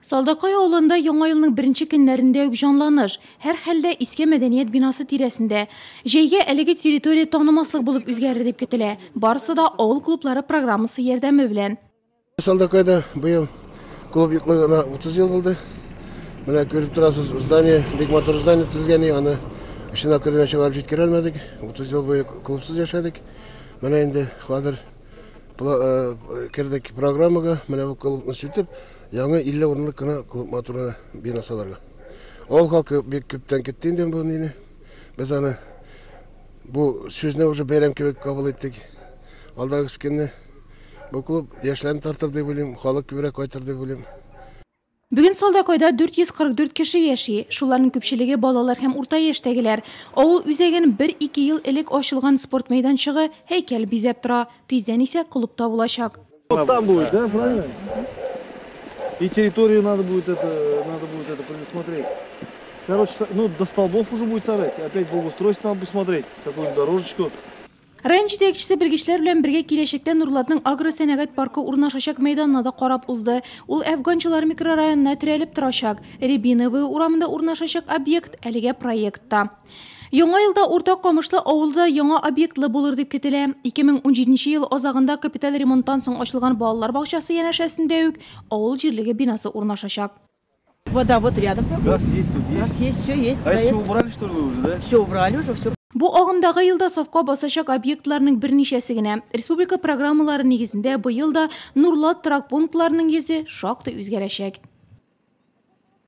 Салдакай авылында яңа елның беренче көннәрендә үк жанланыш. Һәр хәлдә иске мәдәният бинасы тирәсендә. Җәйгә әлеге территория танымаслык булып үзгәрер дип көтелә. Барысы да авыл клублары программасы ярдәме белән. Салдакайда быел клуб юклыгына 30 ел булды. Менә күреп торасыз, здание, бик матур здание төзелгән, аны эшенә керүгә чыгарып җиткерә алмадык. 30 ел буе клубсыз яшәдек. Менә инде хәзер кердек программага, менә бу клубны сүтеп, яңа 50 урынлык кына клуб матур бинасыларга. Ол халкы бик күптән китте инде бу нине. Без аны бу сүзне уже бәйрәм кебек кабул иттек. Алдагы көнне бу клуб яшьләрне тартыр дип уйлыйм, халык күбрәк кайтыр дип уйлыйм. Бүген Салдакайда 444 кеше яши. Шуларның күпчелеге балалар һәм урта яшьтәгеләр. Авыл үзәген 1-2 ел элек ачылган спорт мәйданчыгы һәйкәл бизәп тора. Тиздән исә клубта булачак. Там будет, да, правильно? И территорию надо будет это предусмотреть. Короче, ну до столбов уже будет сарать. Опять благоустройство надо посмотреть, какую дорожечку. Район җитәкчесе белгечләр белән бергә киләчәктә Нурлатның агросәнәгать паркы урнашачак мәйданына да карап узды. Ул Әфганчылар микрорайонына терәлеп торачак. Рябиновый урамында урнашачак объект әлегә проектта. Яңа елда Урта Камышлы авылда яңа объектлы булыр дип көтелә. 2017 ел азагында капиталь ремонттан соң ачылган балалар бакчасы янәшәсендә үк авыл җирлеге бинасы урнашачак. Вода вот рядом. Газ есть, тут есть. Газ есть, все есть. А это все убрали, что ли, вы уже, да? Все убрали уже, все. Бу агымдагы елда сафка басачак объектларның берничәсе генә. Республика программалары нигезендә быел да Нурлат торак пунктларының йөзе шактый үзгәрәчәк.